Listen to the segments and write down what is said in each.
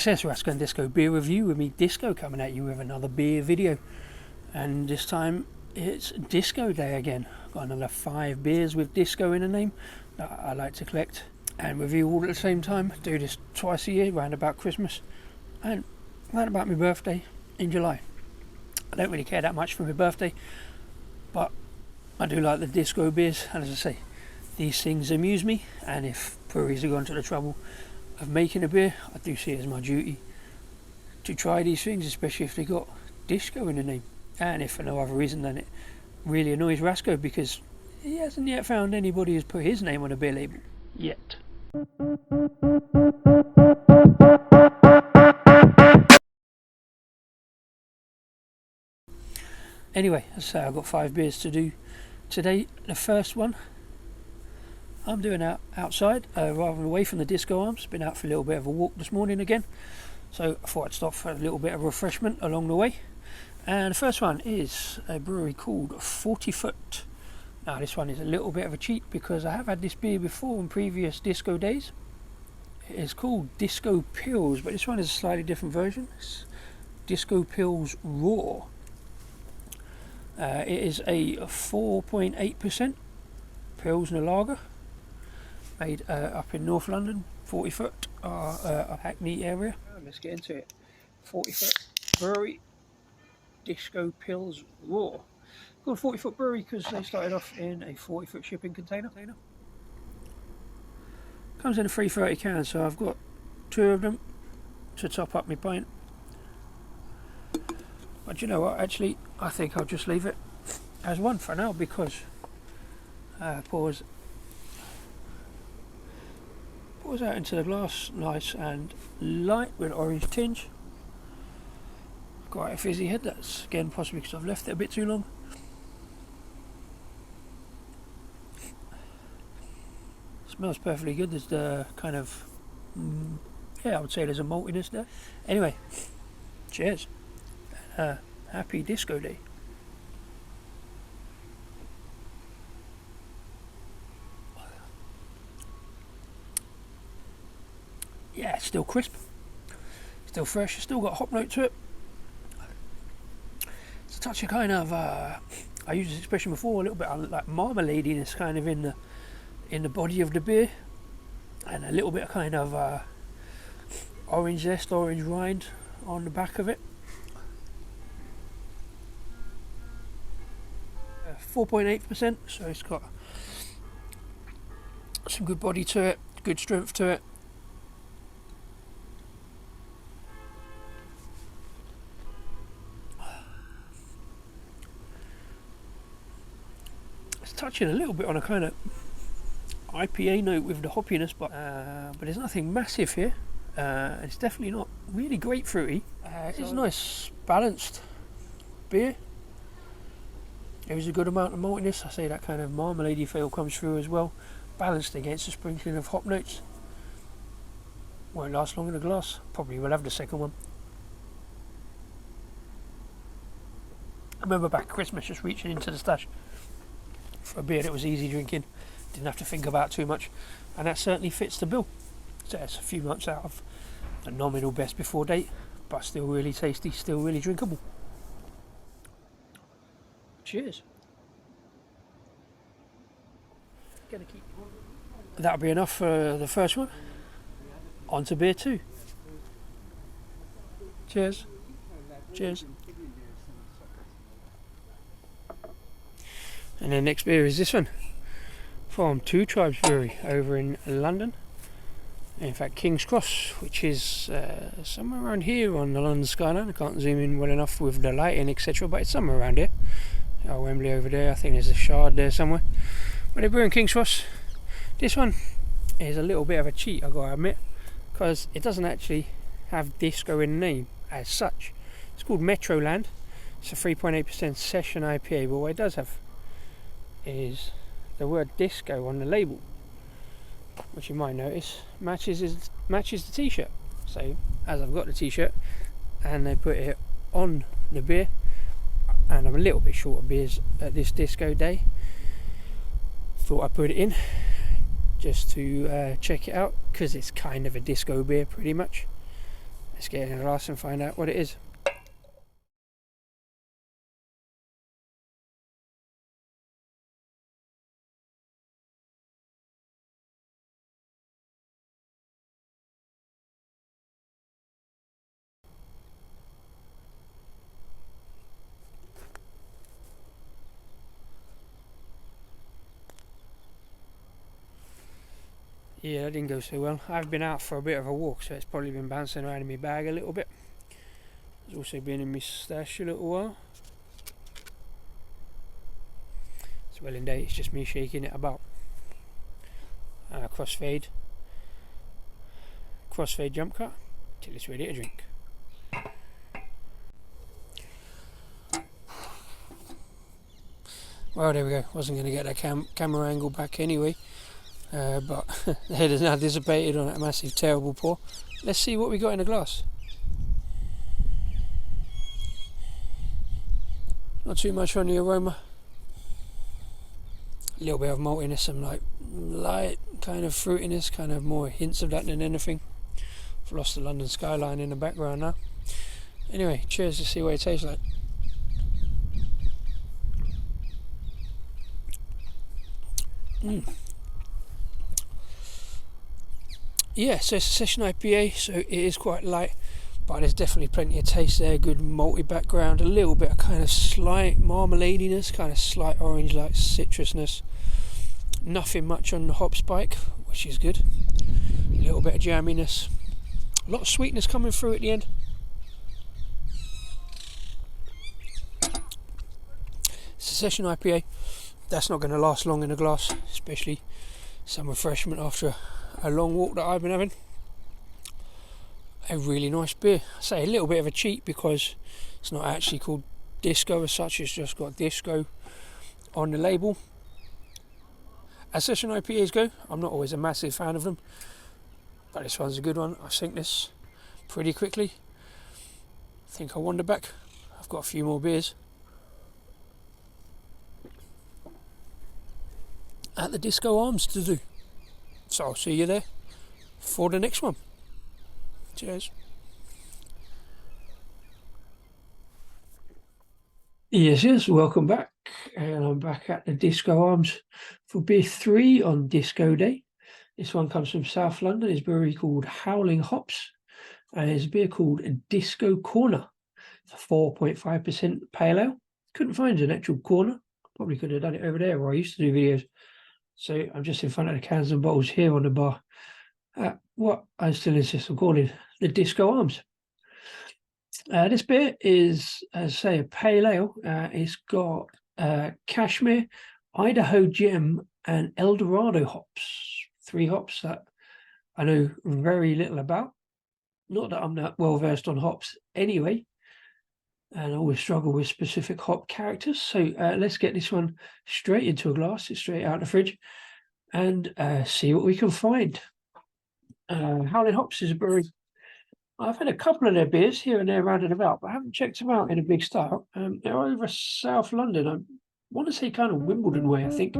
Yes, Rasko and Disco beer review with me, Disco, coming at you with another beer video. And this time it's Disco Day again. Got another 5 beers with Disco in the name that I like to collect and review all at the same time. Do this twice a year, round about Christmas and round about my birthday in July. I don't really care that much for my birthday, but I do like the Disco beers, and as I say, these things amuse me, and if breweries have gone to the trouble of making a beer, I do see it as my duty to try these things, especially if they got Disco in the name. And if for no other reason than it really annoys Rasko because he hasn't yet found anybody who's put his name on a beer label yet. Anyway, so I've got 5 beers to do today. The first one I'm doing outside rather than away from the Disco Arms. Been out for a little bit of a walk this morning again, so I thought I'd stop for a little bit of refreshment along the way. And the first one is a brewery called 40 Foot. Now this one is a little bit of a cheat because I have had this beer before in previous Disco days. It is called Disco Pils, but this one is a slightly different version. It's Disco Pils Raw. It is a 4.8% Pilsner lager, made up in North London, 40 Foot, Hackney area. Let's get into it. 40 Foot Brewery, Disco Pils Raw. Called 40 Foot Brewery because they started off in a 40 foot shipping container. Comes in a 330 can, so I've got 2 of them to top up my pint. But you know what, actually I think I'll just leave it as one for now because pours out into the glass nice and light with an orange tinge. Quite a fizzy head, that's again possibly because I've left it a bit too long. Smells perfectly good. There's the kind of I would say there's a maltiness there. Anyway, cheers. Happy Disco Day. Yeah, it's still crisp, still fresh, it's still got a hop note to it. It's a touch of kind of I used this expression before, a little bit of like marmaladiness kind of in the body of the beer, and a little bit of kind of orange zest, orange rind on the back of it. 4.8%, so it's got some good body to it, good strength to it. It's touching a little bit on a kind of IPA note with the hoppiness, but there's nothing massive here. It's definitely not really grapefruity. It's a nice balanced beer. There is a good amount of maltiness. I say that kind of marmalade feel comes through as well, balanced against a sprinkling of hop notes. Won't last long in a glass. Probably will have the second one. I remember back Christmas just reaching into the stash for a beer that was easy drinking, didn't have to think about too much, and that certainly fits the bill. So it's a few months out of the nominal best before date, but still really tasty, still really drinkable. Cheers. That'll be enough for the first one. On to beer 2. Cheers. Cheers. And the next beer is this one from Two Tribes Brewery over in London. In fact, King's Cross, which is somewhere around here on the London skyline. I can't zoom in well enough with the lighting, etc., but it's somewhere around here. Oh, Wembley over there, I think there's a Shard there somewhere. But they're brewing King's Cross. This one is a little bit of a cheat, I've got to admit, because it doesn't actually have Disco in the name as such. It's called Metroland. It's a 3.8% session IPA, but what it does have is the word Disco on the label, which you might notice matches the t-shirt. So as I've got the t-shirt and they put it on the beer, and I'm a little bit short of beers at this Disco Day, thought I'd put it in just to check it out, because it's kind of a disco beer pretty much. Let's get it in a glass and find out what it is. Yeah, that didn't go so well. I've been out for a bit of a walk, so it's probably been bouncing around in my bag a little bit. It's also been in my stash a little while. It's well in date, it's just me shaking it about. Crossfade jump cut till it's ready to drink. Well, there we go. Wasn't going to get that camera angle back anyway. But the head has now dissipated on that massive terrible pour. Let's see what we got in the glass. Not too much on the aroma. A little bit of maltiness, some like light kind of fruitiness, kind of more hints of that than anything. I've lost the London skyline in the background now. Anyway, cheers to see what it tastes like. Yeah, so it's a session IPA, so it is quite light, but there's definitely plenty of taste there. Good malty background, a little bit of kind of slight marmaladiness, kind of slight orange-like citrusness. Nothing much on the hop spike, which is good. A little bit of jamminess. A lot of sweetness coming through at the end. It's a session IPA. That's not going to last long in a glass, especially some refreshment after a long walk that I've been having. A really nice beer. I say a little bit of a cheat because it's not actually called Disco as such, it's just got Disco on the label. As session IPAs go, I'm not always a massive fan of them, but this one's a good one. I think this pretty quickly. I think I wander back. I've got a few more beers at the Disco Arms to do. So I'll see you there for the next one. Cheers. Yes, welcome back. And I'm back at the Disco Arms for beer 3 on Disco Day. This one comes from South London. It's a brewery called Howling Hops. And it's a beer called Disco Corner. It's a 4.5% pale ale. Couldn't find an actual corner. Probably could have done it over there where I used to do videos. So I'm just in front of the cans and bottles here on the bar. What I still insist on calling the Disco Arms. This beer is, as I say, a pale ale. It's got Cashmere, Idaho Gem, and Eldorado hops. 3 hops that I know very little about. Not that I'm that well versed on hops anyway, and I always struggle with specific hop characters. So let's get this one straight into a glass. It's straight out of the fridge, and see what we can find. Howling Hops is a brewery. I've had a couple of their beers here and there round and about, but I haven't checked them out in a big style. They're over South London. I want to say kind of Wimbledon way, I think.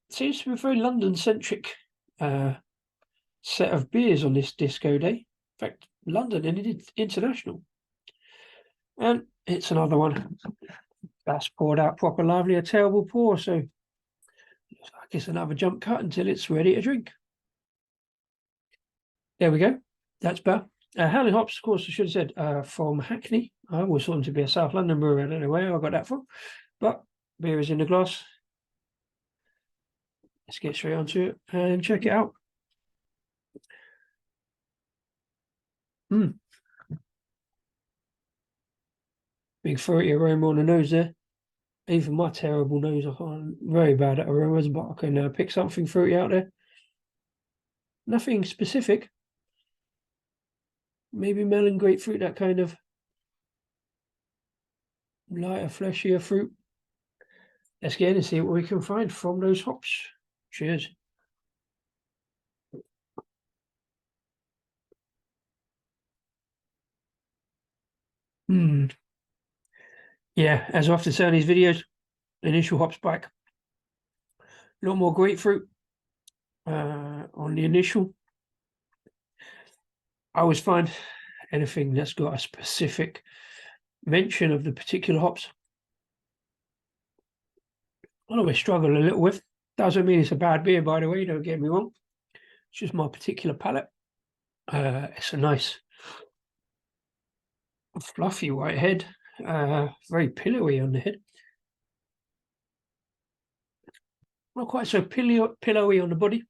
Seems to be a very London-centric set of beers on this Disco Day. In fact, London and international. And it's another one that's poured out proper lively, a terrible pour, so looks like it's another jump cut until it's ready to drink. There we go. That's better. Howling Hops, of course, I should have said from Hackney. I always thought them to be a South London brewery. I don't know where I got that from. But beer is in the glass. Let's get straight onto it and check it out. Big fruity aroma on the nose there. Even my terrible nose, I'm very bad at aromas, but I can pick something fruity out there. Nothing specific. Maybe melon, grapefruit, that kind of lighter, fleshier fruit. Let's get in and see what we can find from those hops. Cheers. Yeah, as I often say in these videos, initial hop spike. A lot more grapefruit on the initial. I always find anything that's got a specific mention of the particular hops, I always struggle a little with. Doesn't mean it's a bad beer, by the way, don't get me wrong. It's just my particular palate. It's a nice fluffy white head, very pillowy on the head. Not quite so pillowy on the body,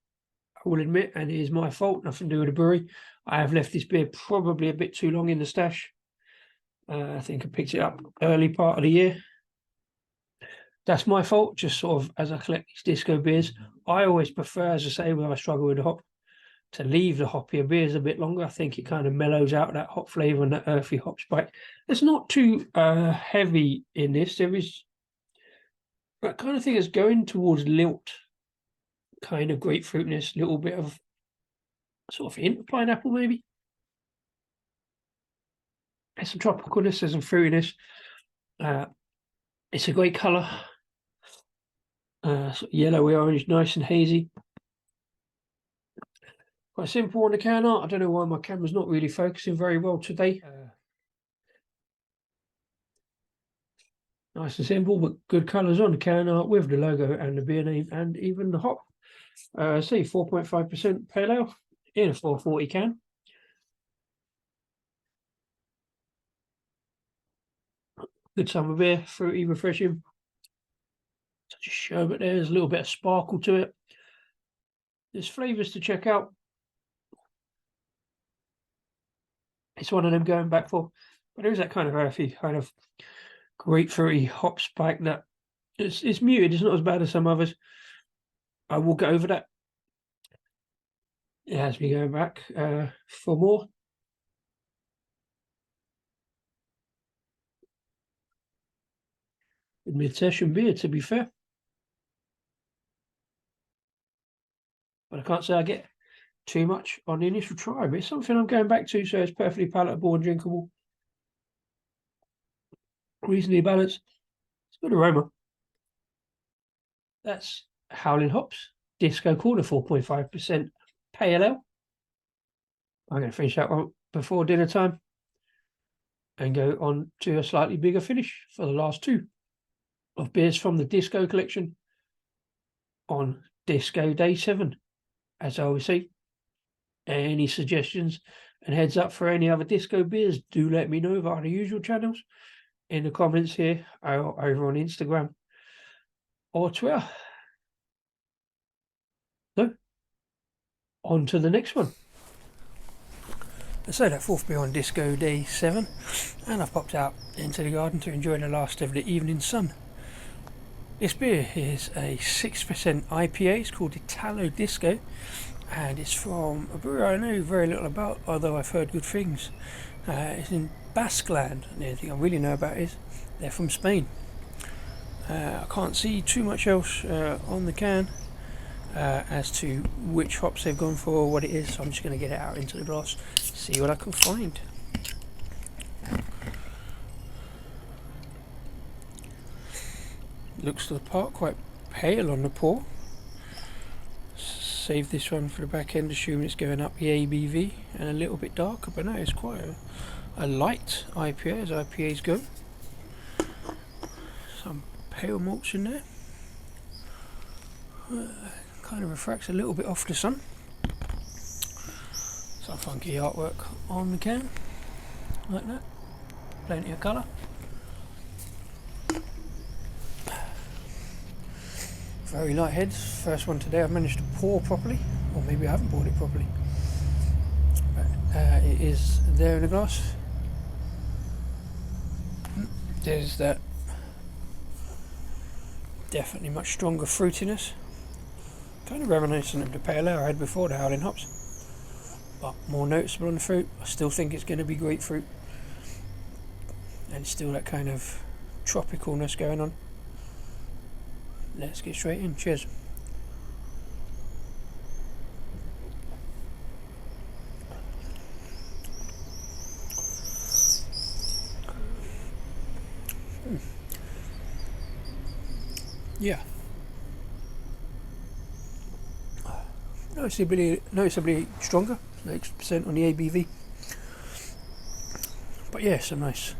I will admit, and it is my fault, nothing to do with the brewery. I have left this beer probably a bit too long in the stash. I think I picked it up early part of the year. That's my fault, just sort of as I collect these disco beers. I always prefer, as I say, when I struggle with the hop, to leave the hoppier beers a bit longer. I think it kind of mellows out that hop flavour and that earthy hop spike. It's not too heavy in this. There is that kind of thing is going towards lilt, kind of grapefruitness, little bit of sort of hint of pineapple maybe. There's some tropicalness, there's some fruitiness. It's a great colour. Sort of yellowy orange, nice and hazy. Quite simple on the can art. I don't know why my camera's not really focusing very well today. Nice and simple, but good colours on the can art with the logo and the beer name and even the hop. See, 4.5% pale ale in a 440 can. Good summer beer, fruity, refreshing. Such a sherbet there. There's a little bit of sparkle to it. There's flavours to check out. It's one of them going back for, but there is that kind of earthy, kind of grapefruity hop spike that it's muted. It's not as bad as some others. I will get over that. It has me going back for more. Mid-session beer, to be fair. But I can't say I get too much on the initial try, but it's something I'm going back to, so it's perfectly palatable and drinkable. Reasonably balanced. It's good aroma. That's Howling Hops, Disco Corner, 4.5% pale ale. I'm going to finish that one before dinner time and go on to a slightly bigger finish for the last two of beers from the Disco collection on Disco Day 7. As I always say, any suggestions and heads up for any other disco beers, do let me know via the usual channels in the comments here or over on Instagram or Twitter. So, on to the next one. So that fourth beer on Disco Day 7, and I've popped out into the garden to enjoy the last of the evening sun. This beer is a 6% IPA. It's called Italo Disco, and it's from a brewery I know very little about, although I've heard good things. It's in Basqueland, and the only thing I really know about is they're from Spain. I can't see too much else on the can as to which hops they've gone for or what it is, so I'm just going to get it out into the glass, see what I can find. Looks to the part, quite pale on the pour. Save this one for the back end, assuming it's going up the ABV and a little bit darker, but no, it's quite a light IPA as IPAs go. Some pale malts in there. Kind of refracts a little bit off the sun. Some funky artwork on the can, like that. Plenty of colour. Very light heads. First one today I've managed to pour properly, or maybe I haven't poured it properly. But it is there in the glass. There's that definitely much stronger fruitiness. Kind of reminiscent of the pale ale I had before, the Howling hops, but more noticeable on the fruit. I still think it's going to be grapefruit, and still that kind of tropicalness going on. Let's get straight in. Cheers. Yeah. Noticeably stronger, 6% on the ABV. But yeah, some nice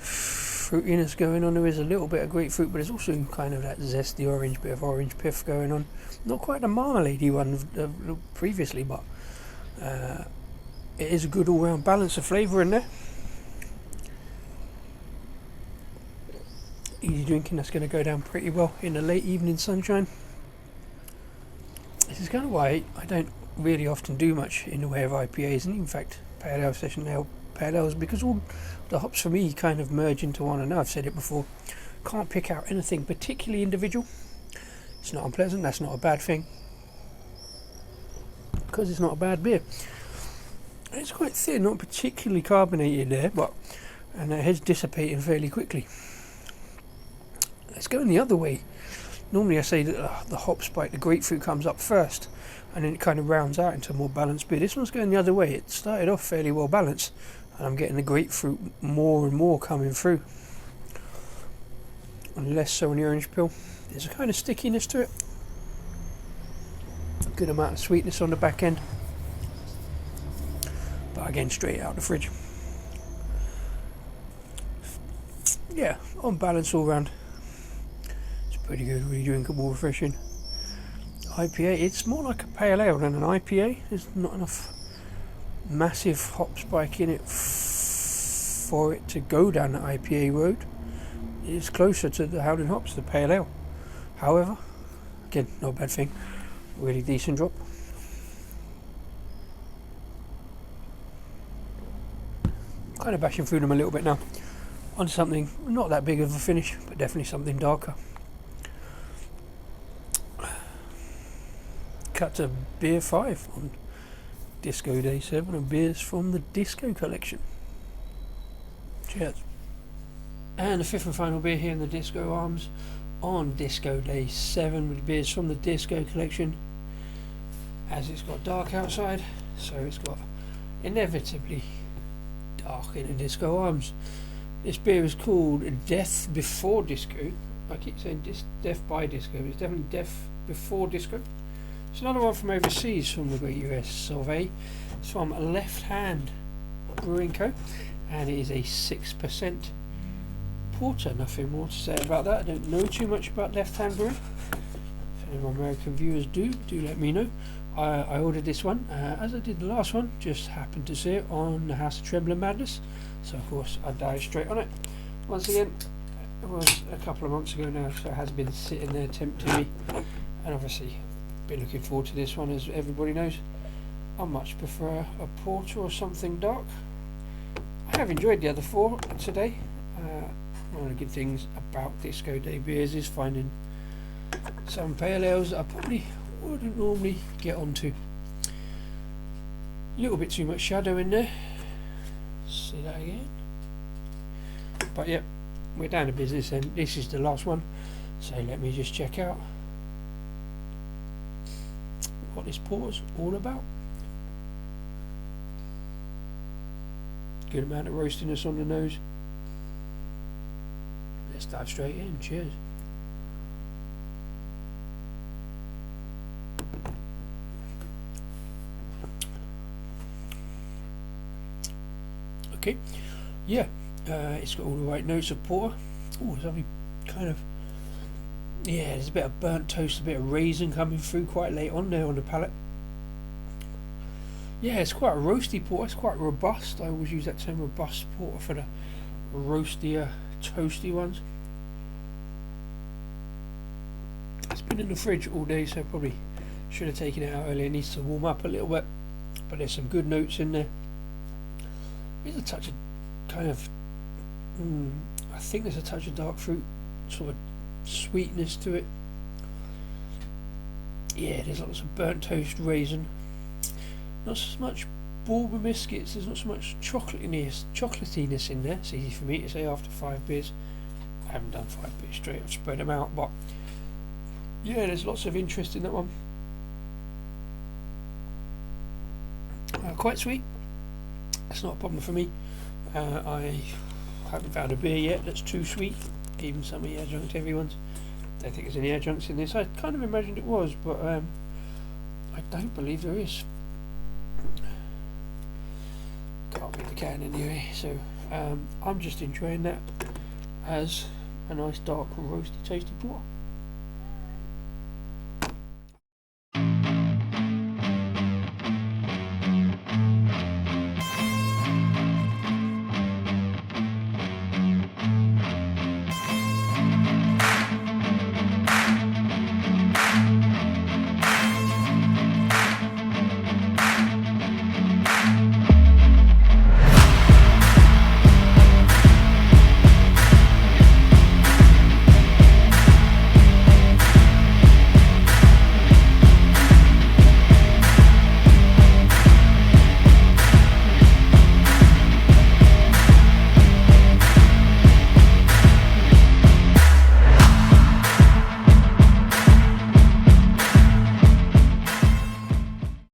fruitiness going on. There is a little bit of grapefruit, but there's also kind of that zesty orange, bit of orange pith going on. Not quite the marmalade-y one previously, but it is a good all-round balance of flavour in there. Easy drinking, that's going to go down pretty well in the late evening sunshine. This is kind of why I don't really often do much in the way of IPAs, and in fact pale ale session ale pale ales, because all the hops for me kind of merge into one. And I've said it before, can't pick out anything particularly individual. It's not unpleasant, that's not a bad thing, because it's not a bad beer. And it's quite thin, not particularly carbonated there, and it head's dissipating fairly quickly. It's going the other way. Normally I say that the hop spike, the grapefruit comes up first, and then it kind of rounds out into a more balanced beer. This one's going the other way. It started off fairly well balanced, and I'm getting the grapefruit more and more coming through, and less so on the orange peel. There's a kind of stickiness to it, a good amount of sweetness on the back end, but again straight out the fridge. Yeah, on balance all round. Pretty good, really drinkable, refreshing. IPA, it's more like a pale ale than an IPA. There's not enough massive hop spike in it for it to go down the IPA road. It's closer to the Howling hops, the pale ale. However, again, not a bad thing. Really decent drop. Kind of bashing through them a little bit now. On something not that big of a finish, but definitely something darker. Cut to beer 5 on Disco Day 7, and beers from the Disco collection. Cheers. And the fifth and final beer here in the Disco Arms on Disco Day 7 with beers from the Disco collection. As it's got dark outside, so it's got inevitably dark in the Disco Arms. This beer is called Death Before Disco. I keep saying Death by Disco, but it's definitely Death Before Disco. It's another one from overseas, from the great US of A. It's from Left Hand Brewing Co. And it is a 6% porter. Nothing more to say about that. I don't know too much about Left Hand Brewing. If any of my American viewers do let me know. I ordered this one, as I did the last one, just happened to see it on the House of Trembling Madness. So of course I dived straight on it. Once again, it was a couple of months ago now, so it has been sitting there tempting me. And obviously been looking forward to this one, as everybody knows. I much prefer a porter or something dark. I have enjoyed the other four today. One of the good things about Disco Day beers is finding some pale ales that I probably wouldn't normally get onto. A little bit too much shadow in there. See that again. But yep, we're down to business, and this is the last one. So let me just check out what this pour's all about. Good amount of roastiness on the nose. Let's dive straight in. Cheers. Okay, yeah, it's got all the right notes of porter. Oh, there's something kind of, yeah, there's a bit of burnt toast, a bit of raisin coming through quite late on there on the palate. Yeah, it's quite a roasty porter. It's quite robust. I always use that term, robust porter, for the roastier, toasty ones. It's been in the fridge all day, so probably should have taken it out earlier. It needs to warm up a little bit, but there's some good notes in there. There's a touch of kind of, I think there's a touch of dark fruit, sort of sweetness to it. Yeah, there's lots of burnt toast, raisin. Not so much bourbon biscuits, there's not so much chocolatiness in there. It's easy for me to say after 5 beers. I haven't done 5 beers straight, I've spread them out, but yeah, there's lots of interest in that one. Quite sweet. That's not a problem for me. I haven't found a beer yet that's too sweet, even some of the adjunct heavy ones. Don't think there's any adjuncts in this. I kind of imagined it was, but I don't believe there is. Can't read the can anyway. So I'm just enjoying that as a nice dark and roasty tasty porter.